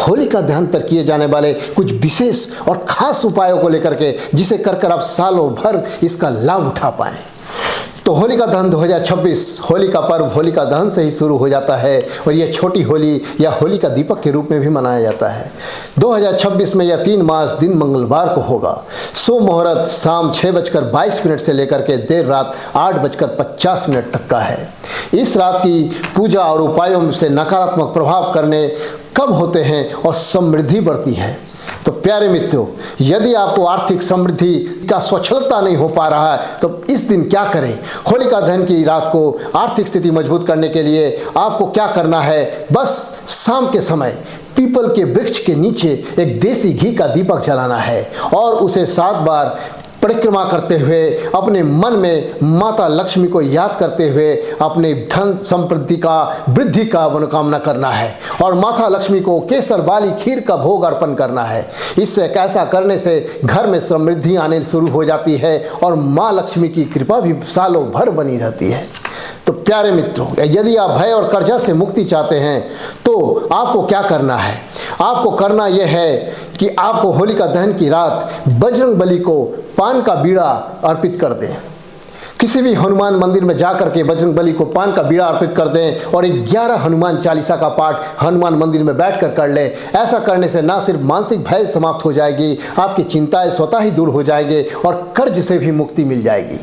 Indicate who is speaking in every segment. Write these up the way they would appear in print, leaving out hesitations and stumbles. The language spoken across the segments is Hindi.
Speaker 1: होलिका दहन पर किए जाने वाले कुछ विशेष और खास उपायों को लेकर के, जिसे कर आप सालों भर इसका लाभ उठा पाएं। तो होलिका दहन 2026 होली का पर्व होलिका दहन से ही शुरू हो जाता है और यह छोटी होली या होली का दीपक के रूप में भी मनाया जाता है। 2026 में यह 3 मार्च दिन मंगलवार को होगा। शुभ मुहूर्त शाम 6:22 से लेकर के देर रात 8:50 तक का है। इस रात की पूजा और उपायों से नकारात्मक प्रभाव करने कम होते हैं और समृद्धि बढ़ती है। तो प्यारे मित्रों, यदि आपको आर्थिक समृद्धि का स्वच्छलता नहीं हो पा रहा है तो इस दिन क्या करें? होलिका दहन की रात को आर्थिक स्थिति मजबूत करने के लिए आपको क्या करना है? बस शाम के समय पीपल के वृक्ष के नीचे एक देसी घी का दीपक जलाना है और उसे 7 बार परिक्रमा करते हुए अपने मन में माता लक्ष्मी को याद करते हुए अपने धन समृद्धि का वृद्धि का मनोकामना करना है और माता लक्ष्मी को केसर वाली खीर का भोग अर्पण करना है। इससे ऐसा करने से घर में समृद्धि आने शुरू हो जाती है और माँ लक्ष्मी की कृपा भी सालों भर बनी रहती है। तो प्यारे मित्रों, यदि आप भय और कर्जा से मुक्ति चाहते हैं तो आपको क्या करना है? आपको करना यह है कि आपको होलिका दहन की रात बजरंग बली को पान का बीड़ा अर्पित कर दें। किसी भी हनुमान मंदिर में जाकर के बजरंग बली को पान का बीड़ा अर्पित कर दें और 11 हनुमान चालीसा का पाठ हनुमान मंदिर में बैठकर कर लें। ऐसा करने से ना सिर्फ मानसिक भय समाप्त हो जाएगी, आपकी चिंताएं स्वतः ही दूर हो जाएंगे और कर्ज से भी मुक्ति मिल जाएगी।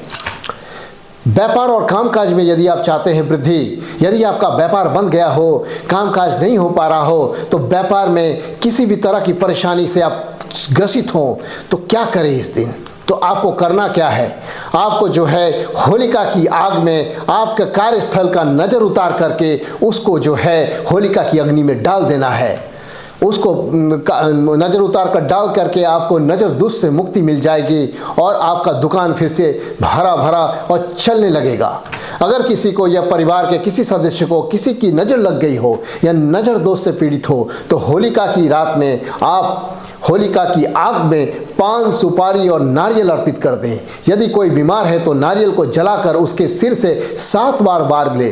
Speaker 1: व्यापार और कामकाज में यदि आप चाहते हैं वृद्धि, यदि आपका व्यापार बंद गया हो, कामकाज नहीं हो पा रहा हो, तो व्यापार में किसी भी तरह की परेशानी से आप ग्रसित हो तो क्या करें इस दिन? तो आपको करना क्या है? आपको जो है होलिका की आग में आपके कार्यस्थल का नज़र उतार करके उसको जो है होलिका की अग्नि में डाल देना है। उसको नज़र उतार कर डाल करके आपको नज़र दोष से मुक्ति मिल जाएगी और आपका दुकान फिर से भरा भरा और चलने लगेगा। अगर किसी को या परिवार के किसी सदस्य को किसी की नज़र लग गई हो या नज़र दोष से पीड़ित हो तो होलिका की रात में आप होलिका की आग में पान, सुपारी और नारियल अर्पित कर दें। यदि कोई बीमार है तो नारियल को जलाकर उसके सिर से 7 बार बार ले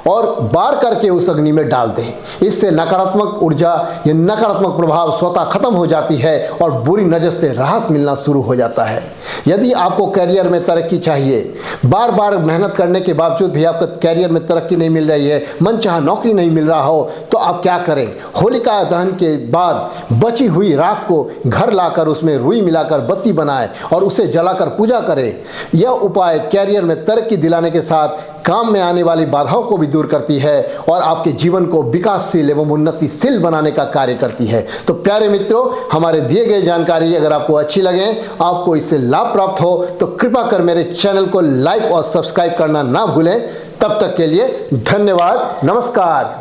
Speaker 1: और बार करके उस अग्नि में डाल दें। इससे नकारात्मक ऊर्जा या नकारात्मक प्रभाव स्वतः खत्म हो जाती है और बुरी नज़र से राहत मिलना शुरू हो जाता है। यदि आपको करियर में तरक्की चाहिए, बार बार मेहनत करने के बावजूद भी आपका करियर में तरक्की नहीं मिल रही है, मनचाहा नौकरी नहीं मिल रहा हो, तो आप क्या करें? होलिका दहन के बाद बची हुई राख को घर लाकर उसमें रुई मिलाकर बत्ती बनाएं और उसे जलाकर पूजा करें। यह उपाय कैरियर में तरक्की दिलाने के साथ काम में आने वाली बाधाओं को भी दूर करती है और आपके जीवन को विकासशील एवं उन्नतिशील बनाने का कार्य करती है। तो प्यारे मित्रों, हमारे दिए गए जानकारी अगर आपको अच्छी लगे, आपको इससे लाभ प्राप्त हो, तो कृपा कर मेरे चैनल को लाइक और सब्सक्राइब करना ना भूलें। तब तक के लिए धन्यवाद, नमस्कार।